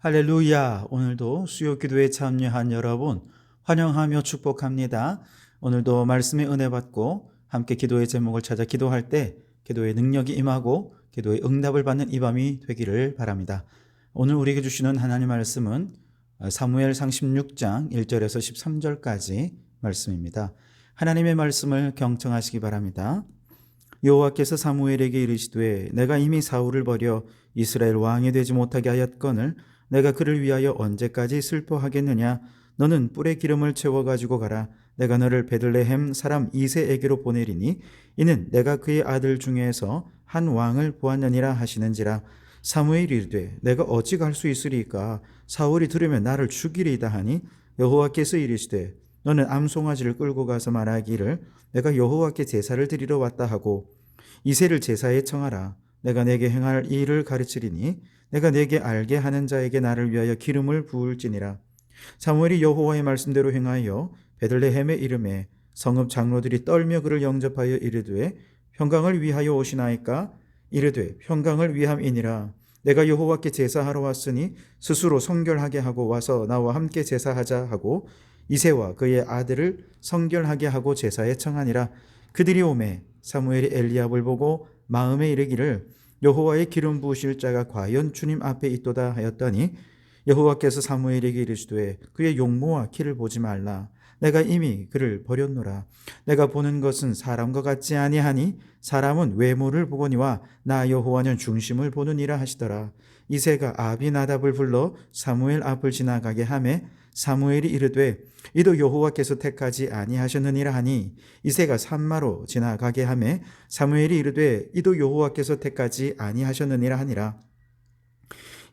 할렐루야. 오늘도 수요 기도에 참여한 여러분 환영하며 축복합니다. 오늘도 말씀의 은혜 받고 함께 기도의 제목을 찾아 기도할 때 기도의 능력이 임하고 기도의 응답을 받는 이 밤이 되기를 바랍니다. 오늘 우리에게 주시는 하나님 말씀은 사무엘상 16장 1절에서 13절까지 말씀입니다. 하나님의 말씀을 경청하시기 바랍니다. 여호와께서 사무엘에게 이르시되 내가 이미 사울을 버려 이스라엘 왕이 되지 못하게 하였거늘 내가 그를 위하여 언제까지 슬퍼하겠느냐. 너는 뿔에 기름을 채워 가지고 가라. 내가 너를 베들레헴 사람 이새에게로 보내리니 이는 내가 그의 아들 중에서 한 왕을 보았느니라 하시는지라. 사무엘이 이르되 내가 어찌 갈 수 있으리까. 사울이 들으면 나를 죽이리이다 하니 여호와께서 이르시되 너는 암송아지를 끌고 가서 말하기를 내가 여호와께 제사를 드리러 왔다 하고 이새를 제사에 청하라. 내가 내게 행할 일을 가르치리니 내가 내게 알게 하는 자에게 나를 위하여 기름을 부을지니라. 사무엘이 여호와의 말씀대로 행하여 베들레헴의 이름에 성읍 장로들이 떨며 그를 영접하여 이르되 평강을 위하여 오시나이까. 이르되 평강을 위함이니라. 내가 여호와께 제사하러 왔으니 스스로 성결하게 하고 와서 나와 함께 제사하자 하고 이새와 그의 아들을 성결하게 하고 제사에 청하니라. 그들이 오매 사무엘이 엘리압을 보고 마음에 이르기를 여호와의 기름 부으실 자가 과연 주님 앞에 있도다 하였더니 여호와께서 사무엘에게 이르시되 그의 용모와 키를 보지 말라. 내가 이미 그를 버렸노라. 내가 보는 것은 사람과 같지 아니하니 사람은 외모를 보거니와 나 여호와는 중심을 보느니라 하시더라. 이새가 아비나답을 불러 사무엘 앞을 지나가게 하매 사무엘이 이르되 이도 여호와께서 택하지 아니하셨느니라 하니 이새가 산마로 지나가게 하매 사무엘이 이르되 이도 여호와께서 택하지 아니하셨느니라 하니라.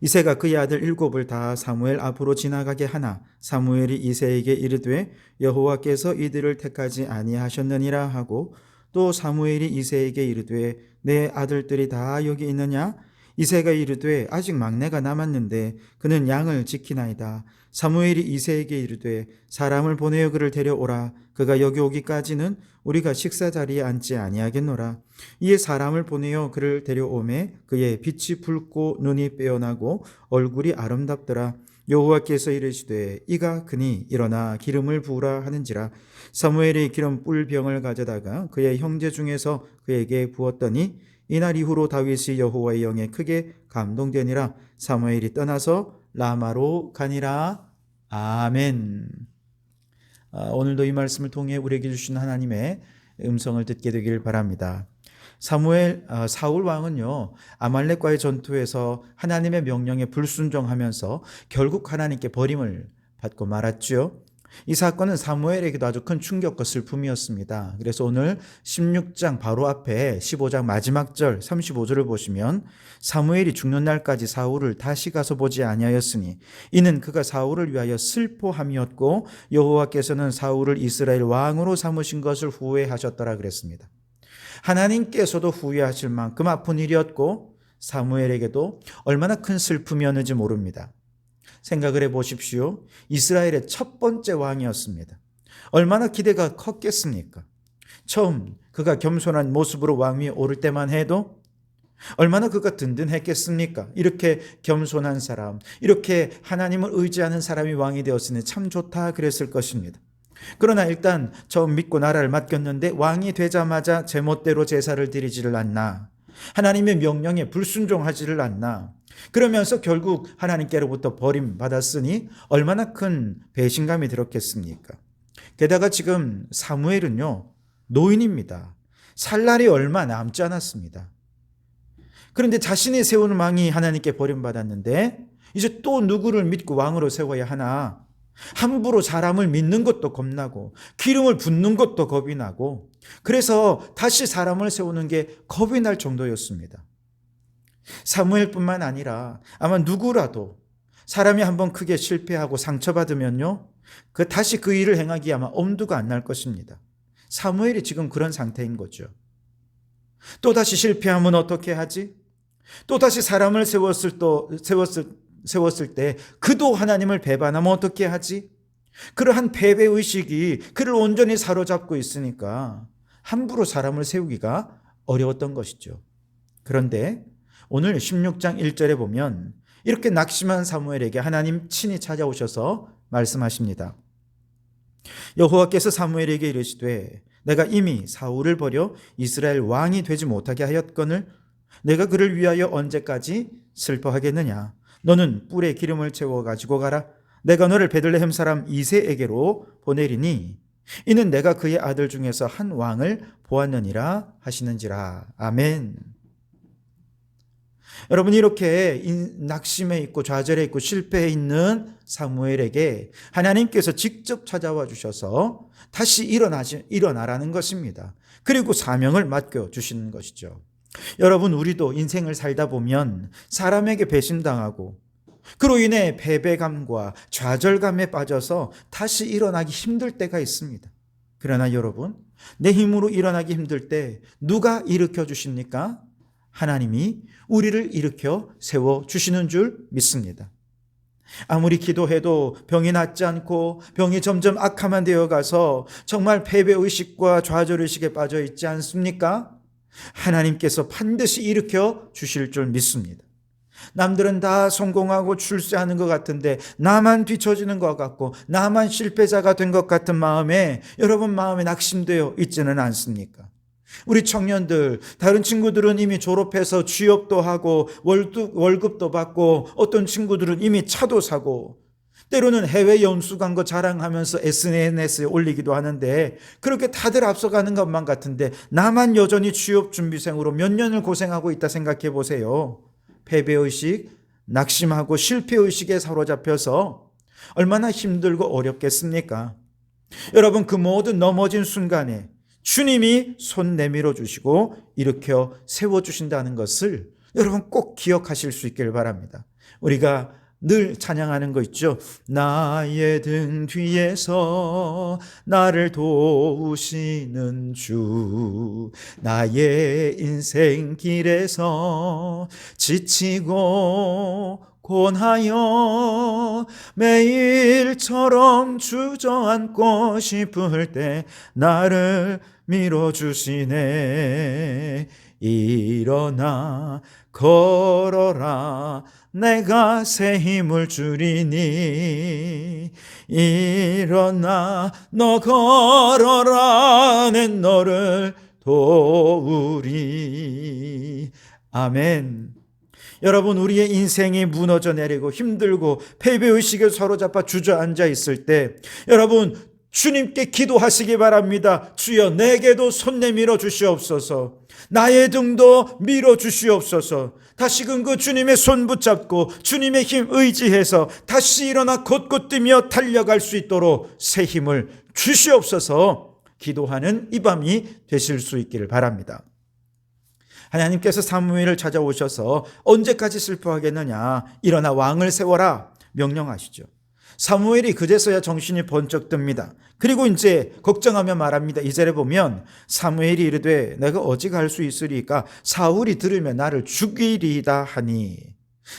이새가 그의 아들 7을 다 사무엘 앞으로 지나가게 하나 사무엘이 이새에게 이르되 여호와께서 이들을 택하지 아니하셨느니라 하고 또 사무엘이 이새에게 이르되 내 아들들이 다 여기 있느냐. 이새가 이르되 아직 막내가 남았는데 그는 양을 지키나이다. 사무엘이 이새에게 이르되 사람을 보내어 그를 데려오라. 그가 여기 오기까지는 우리가 식사 자리에 앉지 아니하겠노라. 이에 사람을 보내어 그를 데려오매 그의 빛이 붉고 눈이 빼어나고 얼굴이 아름답더라. 여호와께서 이르시되 이가 그니 일어나 기름을 부으라 하는지라. 사무엘이 기름 뿔병을 가져다가 그의 형제 중에서 그에게 부었더니 이날 이후로 다윗이 여호와의 영에 크게 감동되니라. 사무엘이 떠나서 라마로 가니라. 아멘. 오늘도 이 말씀을 통해 우리에게 주신 하나님의 음성을 듣게 되길 바랍니다. 사울 왕은요 아말렉과의 전투에서 하나님의 명령에 불순종하면서 결국 하나님께 버림을 받고 말았죠. 이 사건은 사무엘에게도 아주 큰 충격과 슬픔이었습니다. 그래서 오늘 16장 바로 앞에 15장 마지막 절 35절을 보시면 사무엘이 죽는 날까지 사울을 다시 가서 보지 아니하였으니 이는 그가 사울을 위하여 슬퍼함이었고 여호와께서는 사울을 이스라엘 왕으로 삼으신 것을 후회하셨더라 그랬습니다. 하나님께서도 후회하실 만큼 아픈 일이었고 사무엘에게도 얼마나 큰 슬픔이었는지 모릅니다. 생각을 해보십시오. 이스라엘의 첫 번째 왕이었습니다. 얼마나 기대가 컸겠습니까? 처음 그가 겸손한 모습으로 왕 위에 오를 때만 해도 얼마나 그가 든든했겠습니까? 이렇게 겸손한 사람, 이렇게 하나님을 의지하는 사람이 왕이 되었으니 참 좋다 그랬을 것입니다. 그러나 일단 처음 믿고 나라를 맡겼는데 왕이 되자마자 제멋대로 제사를 드리지를 않나, 하나님의 명령에 불순종하지를 않나, 그러면서 결국 하나님께로부터 버림받았으니 얼마나 큰 배신감이 들었겠습니까? 게다가 지금 사무엘은요 노인입니다. 살 날이 얼마 남지 않았습니다. 그런데 자신이 세우는 왕이 하나님께 버림받았는데 이제 또 누구를 믿고 왕으로 세워야 하나, 함부로 사람을 믿는 것도 겁나고 기름을 붓는 것도 겁이 나고 그래서 다시 사람을 세우는 게 겁이 날 정도였습니다. 사무엘뿐만 아니라 아마 누구라도 사람이 한번 크게 실패하고 상처받으면요 다시 그 일을 행하기 아마 엄두가 안 날 것입니다. 사무엘이 지금 그런 상태인 거죠. 또다시 실패하면 어떻게 하지? 또다시 사람을 세웠을 때 그도 하나님을 배반하면 어떻게 하지? 그러한 패배의식이 그를 온전히 사로잡고 있으니까 함부로 사람을 세우기가 어려웠던 것이죠. 그런데 오늘 16장 1절에 보면 이렇게 낙심한 사무엘에게 하나님 친히 찾아오셔서 말씀하십니다. 여호와께서 사무엘에게 이르시되 내가 이미 사울을 버려 이스라엘 왕이 되지 못하게 하였거늘 내가 그를 위하여 언제까지 슬퍼하겠느냐. 너는 뿔에 기름을 채워 가지고 가라. 내가 너를 베들레헴 사람 이새에게로 보내리니 이는 내가 그의 아들 중에서 한 왕을 보았느니라 하시는지라. 아멘. 여러분, 이렇게 낙심해 있고 좌절해 있고 실패해 있는 사무엘에게 하나님께서 직접 찾아와 주셔서 다시 일어나라는 것입니다. 그리고 사명을 맡겨주시는 것이죠. 여러분, 우리도 인생을 살다 보면 사람에게 배신당하고 그로 인해 패배감과 좌절감에 빠져서 다시 일어나기 힘들 때가 있습니다. 그러나 여러분, 내 힘으로 일어나기 힘들 때 누가 일으켜 주십니까? 하나님이 우리를 일으켜 세워주시는 줄 믿습니다. 아무리 기도해도 병이 낫지 않고 병이 점점 악화만 되어가서 정말 패배의식과 좌절의식에 빠져 있지 않습니까? 하나님께서 반드시 일으켜 주실 줄 믿습니다. 남들은 다 성공하고 출세하는 것 같은데 나만 뒤처지는 것 같고 나만 실패자가 된 것 같은 마음에 여러분 마음에 낙심되어 있지는 않습니까? 우리 청년들, 다른 친구들은 이미 졸업해서 취업도 하고 월급도 받고 어떤 친구들은 이미 차도 사고 때로는 해외 연수 간 거 자랑하면서 SNS에 올리기도 하는데 그렇게 다들 앞서가는 것만 같은데 나만 여전히 취업 준비생으로 몇 년을 고생하고 있다 생각해 보세요. 패배의식, 낙심하고 실패의식에 사로잡혀서 얼마나 힘들고 어렵겠습니까? 여러분, 그 모든 넘어진 순간에 주님이 손 내밀어 주시고 일으켜 세워주신다는 것을 여러분 꼭 기억하실 수 있길 바랍니다. 우리가 늘 찬양하는 거 있죠. 나의 등 뒤에서 나를 도우시는 주, 나의 인생 길에서 지치고 곤하여 매일처럼 주저앉고 싶을 때 나를 밀어주시네. 일어나 걸어라 내가 새 힘을 주리니. 일어나 너 걸어라 내 너를 도우리. 아멘. 여러분, 우리의 인생이 무너져 내리고 힘들고 패배의식에 사로잡아 주저앉아 있을 때 여러분 주님께 기도하시기 바랍니다. 주여, 내게도 손 내밀어 주시옵소서. 나의 등도 밀어 주시옵소서. 다시금 그 주님의 손 붙잡고 주님의 힘 의지해서 다시 일어나 곧곧 뛰며 달려갈 수 있도록 새 힘을 주시옵소서. 기도하는 이 밤이 되실 수 있기를 바랍니다. 하나님께서 사무엘을 찾아오셔서 언제까지 슬퍼하겠느냐, 일어나 왕을 세워라 명령하시죠. 사무엘이 그제서야 정신이 번쩍 듭니다. 그리고 이제 걱정하며 말합니다. 2절에 보면 사무엘이 이르되 내가 어찌 갈 수 있으리까? 사울이 들으면 나를 죽이리이다 하니.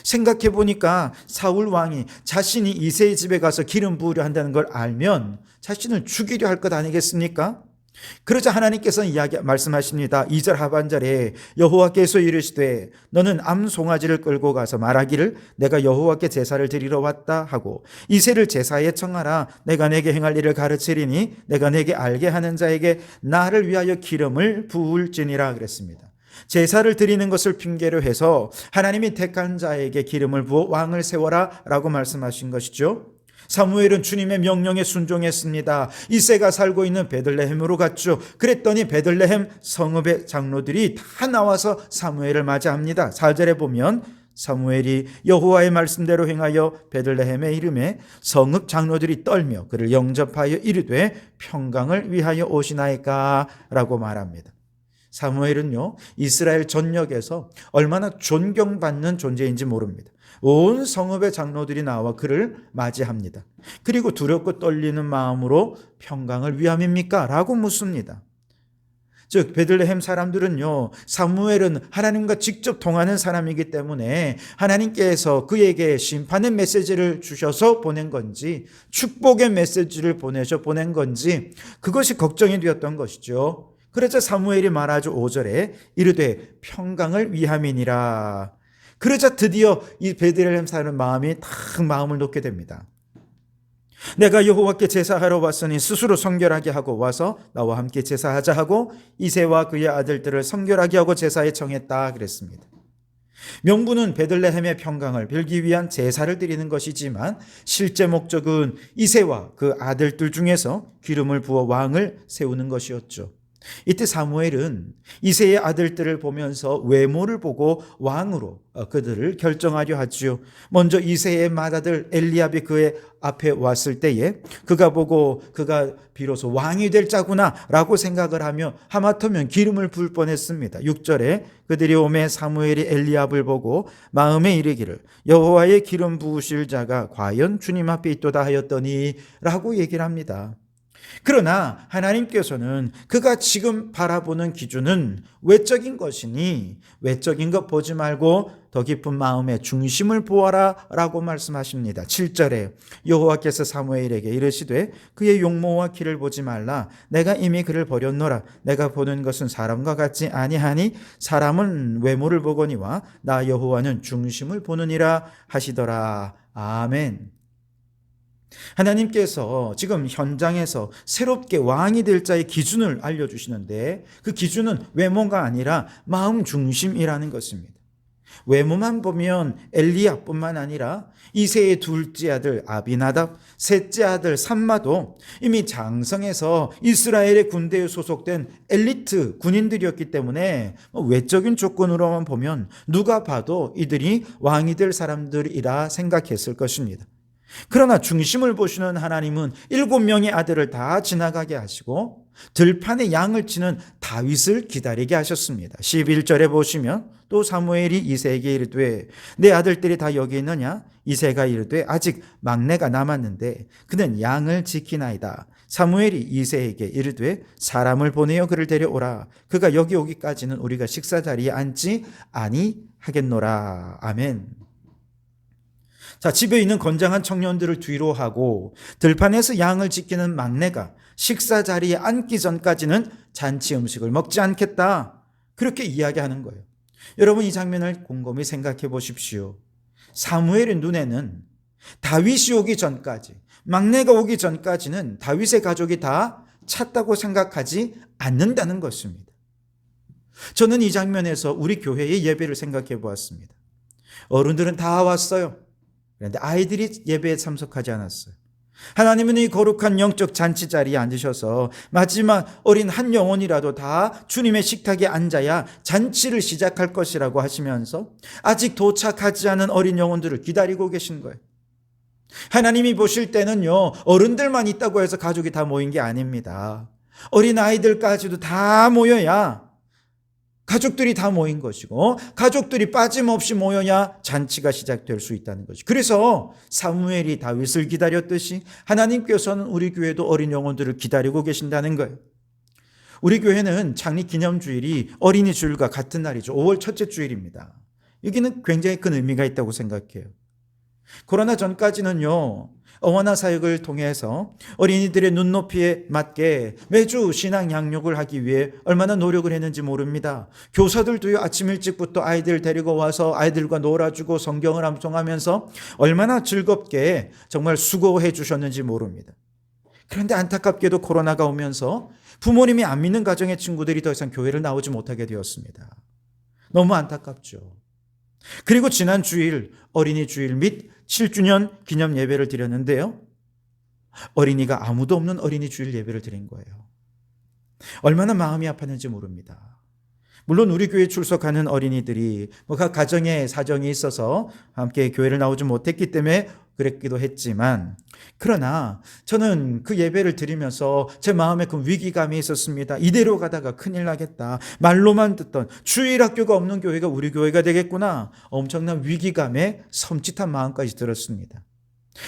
생각해 보니까 사울 왕이 자신이 이새의 집에 가서 기름 부으려 한다는 걸 알면 자신을 죽이려 할 것 아니겠습니까? 그러자 하나님께서는 말씀하십니다. 2절 하반절에 여호와께서 이르시되 너는 암송아지를 끌고 가서 말하기를 내가 여호와께 제사를 드리러 왔다 하고 이새를 제사에 청하라. 내가 내게 행할 일을 가르치리니 내가 내게 알게 하는 자에게 나를 위하여 기름을 부을지니라 그랬습니다. 제사를 드리는 것을 핑계로 해서 하나님이 택한 자에게 기름을 부어 왕을 세워라 라고 말씀하신 것이죠. 사무엘은 주님의 명령에 순종했습니다. 이새가 살고 있는 베들레헴으로 갔죠. 그랬더니 베들레헴 성읍의 장로들이 다 나와서 사무엘을 맞이합니다. 4절에 보면 사무엘이 여호와의 말씀대로 행하여 베들레헴에 이르매 성읍 장로들이 떨며 그를 영접하여 이르되 평강을 위하여 오시나이까 라고 말합니다. 사무엘은요, 이스라엘 전역에서 얼마나 존경받는 존재인지 모릅니다. 온 성읍의 장로들이 나와 그를 맞이합니다. 그리고 두렵고 떨리는 마음으로 평강을 위함입니까? 라고 묻습니다. 즉 베들레헴 사람들은요, 사무엘은 하나님과 직접 통하는 사람이기 때문에 하나님께서 그에게 심판의 메시지를 주셔서 보낸 건지 축복의 메시지를 보내셔 보낸 건지 그것이 걱정이 되었던 것이죠. 그래서 사무엘이 말하죠. 5절에 이르되 평강을 위함이니라. 그러자 드디어 이 베들레헴 사는 마음이 탁 마음을 놓게 됩니다. 내가 여호와께 제사하러 왔으니 스스로 성결하게 하고 와서 나와 함께 제사하자 하고 이새와 그의 아들들을 성결하게 하고 제사에 청했다 그랬습니다. 명분은 베들레헴의 평강을 빌기 위한 제사를 드리는 것이지만 실제 목적은 이새와 그 아들들 중에서 기름을 부어 왕을 세우는 것이었죠. 이때 사무엘은 이새의 아들들을 보면서 외모를 보고 왕으로 그들을 결정하려 하지요. 먼저 이새의 맏아들 엘리압이 그의 앞에 왔을 때에 그가 보고 그가 비로소 왕이 될 자구나 라고 생각을 하며 하마터면 기름을 부을 뻔했습니다. 6절에 그들이 오매 사무엘이 엘리압을 보고 마음에 이르기를 여호와의 기름 부으실 자가 과연 주님 앞에 있도다 하였더니 라고 얘기를 합니다. 그러나 하나님께서는 그가 지금 바라보는 기준은 외적인 것이니 외적인 것 보지 말고 더 깊은 마음의 중심을 보아라 라고 말씀하십니다. 7절에 여호와께서 사무엘에게 이르시되 그의 용모와 키를 보지 말라. 내가 이미 그를 버렸노라. 내가 보는 것은 사람과 같지 아니하니 사람은 외모를 보거니와 나 여호와는 중심을 보느니라 하시더라. 아멘. 하나님께서 지금 현장에서 새롭게 왕이 될 자의 기준을 알려주시는데 그 기준은 외모가 아니라 마음 중심이라는 것입니다. 외모만 보면 엘리야뿐만 아니라 이새의 둘째 아들 아비나답, 셋째 아들 삼마도 이미 장성해서 이스라엘의 군대에 소속된 엘리트 군인들이었기 때문에 외적인 조건으로만 보면 누가 봐도 이들이 왕이 될 사람들이라 생각했을 것입니다. 그러나 중심을 보시는 하나님은 7명의 아들을 다 지나가게 하시고 들판에 양을 치는 다윗을 기다리게 하셨습니다. 11절에 보시면 또 사무엘이 이새에게 이르되 내 아들들이 다 여기 있느냐? 이새가 이르되 아직 막내가 남았는데 그는 양을 지키나이다. 사무엘이 이새에게 이르되 사람을 보내어 그를 데려오라. 그가 여기 오기까지는 우리가 식사 자리에 앉지 아니하겠노라. 아멘. 자, 집에 있는 건장한 청년들을 뒤로 하고 들판에서 양을 지키는 막내가 식사 자리에 앉기 전까지는 잔치 음식을 먹지 않겠다. 그렇게 이야기하는 거예요. 여러분 이 장면을 곰곰이 생각해 보십시오. 사무엘의 눈에는 다윗이 오기 전까지, 막내가 오기 전까지는 다윗의 가족이 다 찼다고 생각하지 않는다는 것입니다. 저는 이 장면에서 우리 교회의 예배를 생각해 보았습니다. 어른들은 다 왔어요. 그런데 아이들이 예배에 참석하지 않았어요. 하나님은 이 거룩한 영적 잔치 자리에 앉으셔서 마지막 어린 한 영혼이라도 다 주님의 식탁에 앉아야 잔치를 시작할 것이라고 하시면서 아직 도착하지 않은 어린 영혼들을 기다리고 계신 거예요. 하나님이 보실 때는요, 어른들만 있다고 해서 가족이 다 모인 게 아닙니다. 어린 아이들까지도 다 모여야 가족들이 다 모인 것이고 가족들이 빠짐없이 모여야 잔치가 시작될 수 있다는 것이죠. 그래서 사무엘이 다윗을 기다렸듯이 하나님께서는 우리 교회도 어린 영혼들을 기다리고 계신다는 거예요. 우리 교회는 창립 기념주일이 어린이 주일과 같은 날이죠. 5월 첫째 주일입니다. 여기는 굉장히 큰 의미가 있다고 생각해요. 코로나 전까지는요, 어원화 사역을 통해서 어린이들의 눈높이에 맞게 매주 신앙 양육을 하기 위해 얼마나 노력을 했는지 모릅니다. 교사들도요, 아침 일찍부터 아이들 데리고 와서 아이들과 놀아주고 성경을 암송하면서 얼마나 즐겁게 정말 수고해 주셨는지 모릅니다. 그런데 안타깝게도 코로나가 오면서 부모님이 안 믿는 가정의 친구들이 더 이상 교회를 나오지 못하게 되었습니다. 너무 안타깝죠. 그리고 지난 주일 어린이 주일 및 7주년 기념 예배를 드렸는데요, 어린이가 아무도 없는 어린이 주일 예배를 드린 거예요. 얼마나 마음이 아팠는지 모릅니다. 물론 우리 교회에 출석하는 어린이들이 각 가정에 사정이 있어서 함께 교회를 나오지 못했기 때문에 그랬기도 했지만, 그러나 저는 그 예배를 드리면서 제 마음에 그 위기감이 있었습니다. 이대로 가다가 큰일 나겠다. 말로만 듣던 주일학교가 없는 교회가 우리 교회가 되겠구나. 엄청난 위기감에 섬찟한 마음까지 들었습니다.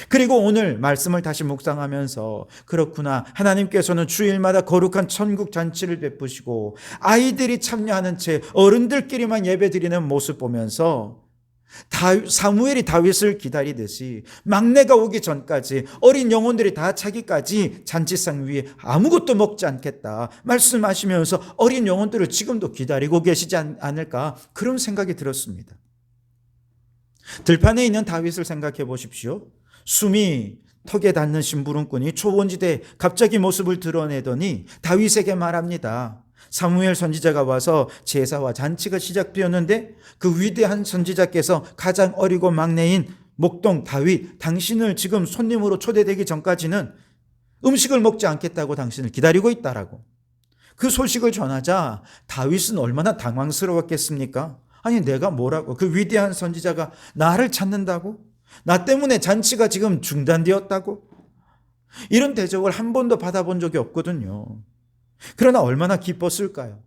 그리고 오늘 말씀을 다시 묵상하면서 그렇구나, 하나님께서는 주일마다 거룩한 천국 잔치를 베푸시고 아이들이 참여하는 채 어른들끼리만 예배 드리는 모습 보면서 사무엘이 다윗을 기다리듯이 막내가 오기 전까지 어린 영혼들이 다 차기까지 잔치상 위에 아무것도 먹지 않겠다 말씀하시면서 어린 영혼들을 지금도 기다리고 계시지 않을까, 그런 생각이 들었습니다. 들판에 있는 다윗을 생각해 보십시오. 숨이 턱에 닿는 심부름꾼이 초원지대에 갑자기 모습을 드러내더니 다윗에게 말합니다. 사무엘 선지자가 와서 제사와 잔치가 시작되었는데 그 위대한 선지자께서 가장 어리고 막내인 목동 다윗, 당신을 지금 손님으로 초대되기 전까지는 음식을 먹지 않겠다고 당신을 기다리고 있다라고. 그 소식을 전하자 다윗은 얼마나 당황스러웠겠습니까? 아니 내가 뭐라고? 그 위대한 선지자가 나를 찾는다고? 나 때문에 잔치가 지금 중단되었다고? 이런 대접을 한 번도 받아본 적이 없거든요. 그러나 얼마나 기뻤을까요?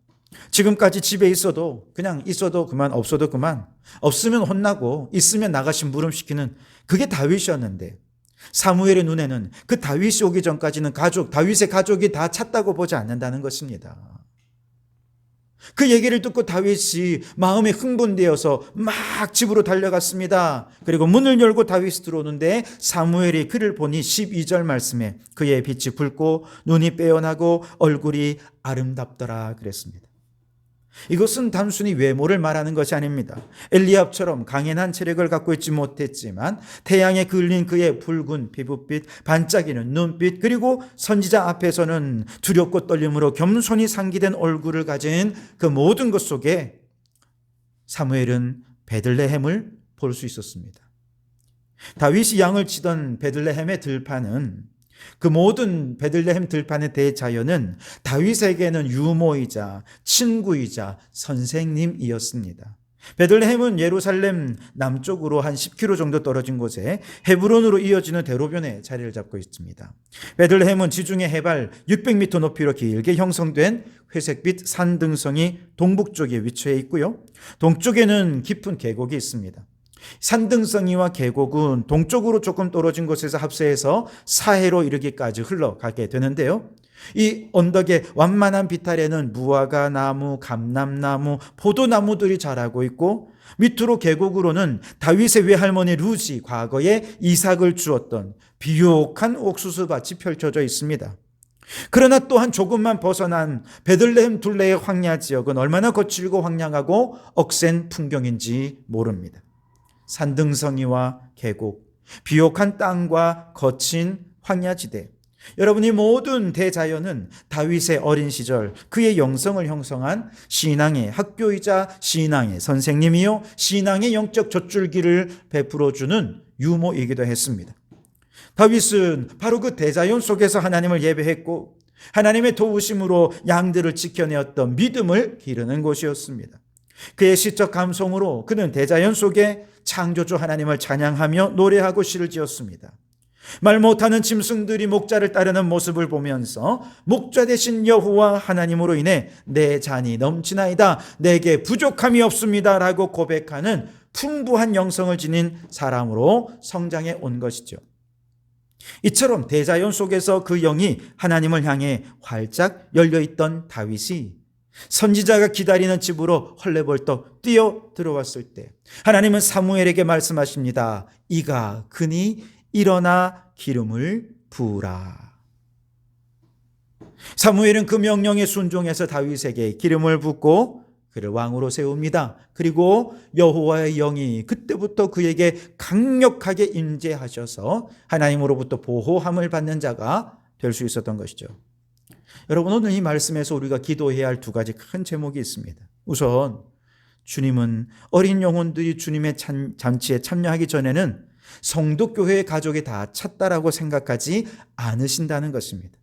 지금까지 집에 있어도 그냥 있어도 그만, 없어도 그만, 없으면 혼나고 있으면 나가 심부름시키는 그게 다윗이었는데 사무엘의 눈에는 그 다윗이 오기 전까지는 다윗의 가족이 다 찼다고 보지 않는다는 것입니다. 그 얘기를 듣고 다윗이 마음에 흥분되어서 막 집으로 달려갔습니다. 그리고 문을 열고 다윗이 들어오는데 사무엘이 그를 보니 12절 말씀에 그의 빛이 붉고 눈이 빼어나고 얼굴이 아름답더라 그랬습니다. 이것은 단순히 외모를 말하는 것이 아닙니다. 엘리압처럼 강인한 체력을 갖고 있지 못했지만 태양에 그을린 그의 붉은 피부빛, 반짝이는 눈빛, 그리고 선지자 앞에서는 두렵고 떨림으로 겸손히 상기된 얼굴을 가진 그 모든 것 속에 사무엘은 베들레헴을 볼 수 있었습니다. 다윗이 양을 치던 베들레헴의 들판은 그 모든 베들레헴 들판의 대자연은 다윗에게는 유모이자 친구이자 선생님이었습니다. 베들레헴은 예루살렘 남쪽으로 한 10km 정도 떨어진 곳에 헤브론으로 이어지는 대로변에 자리를 잡고 있습니다. 베들레헴은 지중해 해발 600m 높이로 길게 형성된 회색빛 산등성이 동북쪽에 위치해 있고요. 동쪽에는 깊은 계곡이 있습니다. 산등성이와 계곡은 동쪽으로 조금 떨어진 곳에서 합세해서 사해로 이르기까지 흘러가게 되는데요. 이 언덕의 완만한 비탈에는 무화과 나무, 감람나무, 포도나무들이 자라고 있고 밑으로 계곡으로는 다윗의 외할머니 루지 과거에 이삭을 주었던 비옥한 옥수수밭이 펼쳐져 있습니다. 그러나 또한 조금만 벗어난 베들레헴 둘레의 황야 지역은 얼마나 거칠고 황량하고 억센 풍경인지 모릅니다. 산등성이와 계곡, 비옥한 땅과 거친 황야지대. 여러분, 이 모든 대자연은 다윗의 어린 시절 그의 영성을 형성한 신앙의 학교이자 신앙의 선생님이요 신앙의 영적 젖줄기를 베풀어주는 유모이기도 했습니다. 다윗은 바로 그 대자연 속에서 하나님을 예배했고 하나님의 도우심으로 양들을 지켜내었던 믿음을 기르는 곳이었습니다. 그의 시적 감성으로 그는 대자연 속에 창조주 하나님을 찬양하며 노래하고 시를 지었습니다. 말 못하는 짐승들이 목자를 따르는 모습을 보면서 목자 되신 여호와 하나님으로 인해 내 잔이 넘치나이다, 내게 부족함이 없습니다 라고 고백하는 풍부한 영성을 지닌 사람으로 성장해 온 것이죠. 이처럼 대자연 속에서 그 영이 하나님을 향해 활짝 열려있던 다윗이 선지자가 기다리는 집으로 헐레벌떡 뛰어 들어왔을 때 하나님은 사무엘에게 말씀하십니다. 이가 그니 일어나 기름을 부으라. 사무엘은 그 명령에 순종해서 다윗에게 기름을 붓고 그를 왕으로 세웁니다. 그리고 여호와의 영이 그때부터 그에게 강력하게 임재하셔서 하나님으로부터 보호함을 받는 자가 될 수 있었던 것이죠. 여러분, 오늘 이 말씀에서 우리가 기도해야 할 두 가지 큰 제목이 있습니다. 우선 주님은 어린 영혼들이 주님의 잔치에 참여하기 전에는 성도교회의 가족이 다 찼다라고 생각하지 않으신다는 것입니다.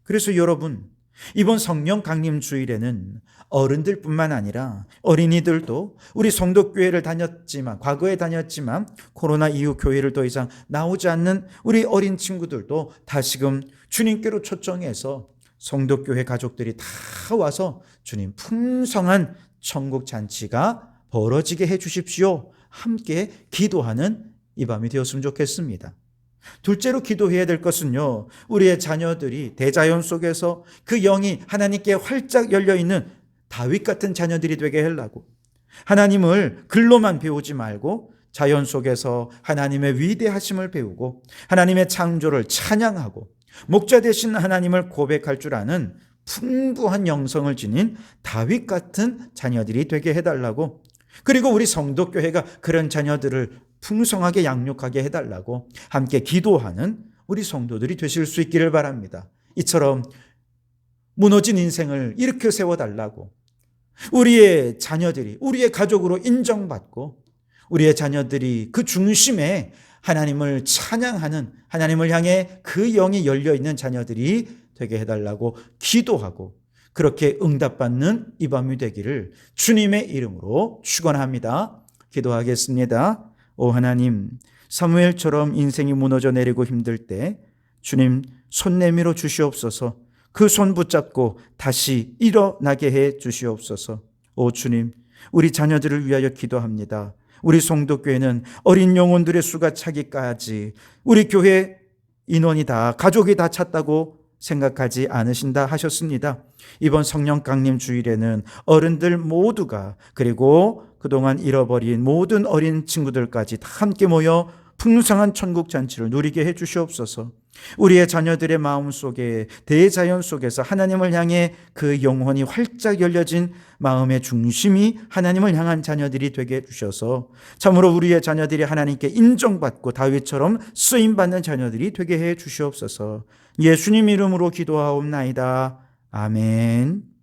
그래서 여러분, 이번 성령 강림 주일에는 어른들뿐만 아니라 어린이들도 우리 성도교회를 다녔지만 과거에 다녔지만 코로나 이후 교회를 더 이상 나오지 않는 우리 어린 친구들도 다시금 주님께로 초청해서 성도교회 가족들이 다 와서 주님 풍성한 천국 잔치가 벌어지게 해 주십시오. 함께 기도하는 이 밤이 되었으면 좋겠습니다. 둘째로 기도해야 될 것은요, 우리의 자녀들이 대자연 속에서 그 영이 하나님께 활짝 열려있는 다윗 같은 자녀들이 되게 하려고 하나님을 글로만 배우지 말고 자연 속에서 하나님의 위대하심을 배우고 하나님의 창조를 찬양하고 목자 되신 하나님을 고백할 줄 아는 풍부한 영성을 지닌 다윗 같은 자녀들이 되게 해달라고 그리고 우리 성도교회가 그런 자녀들을 풍성하게 양육하게 해달라고 함께 기도하는 우리 성도들이 되실 수 있기를 바랍니다. 이처럼 무너진 인생을 일으켜 세워달라고 우리의 자녀들이 우리의 가족으로 인정받고 우리의 자녀들이 그 중심에 하나님을 찬양하는, 하나님을 향해 그 영이 열려있는 자녀들이 되게 해달라고 기도하고 그렇게 응답받는 이 밤이 되기를 주님의 이름으로 축원합니다. 기도하겠습니다. 오 하나님, 사무엘처럼 인생이 무너져 내리고 힘들 때 주님 손 내밀어 주시옵소서. 그 손 붙잡고 다시 일어나게 해 주시옵소서. 오 주님, 우리 자녀들을 위하여 기도합니다. 우리 성도교회는 어린 영혼들의 수가 차기까지 우리 교회 인원이 다, 가족이 다 찼다고 생각하지 않으신다 하셨습니다. 이번 성령 강림 주일에는 어른들 모두가, 그리고 그동안 잃어버린 모든 어린 친구들까지 다 함께 모여 풍성한 천국 잔치를 누리게 해 주시옵소서. 우리의 자녀들의 마음 속에, 대자연 속에서 하나님을 향해 그 영혼이 활짝 열려진 마음의 중심이 하나님을 향한 자녀들이 되게 해 주셔서 참으로 우리의 자녀들이 하나님께 인정받고 다윗처럼 쓰임받는 자녀들이 되게 해 주시옵소서. 예수님 이름으로 기도하옵나이다. 아멘.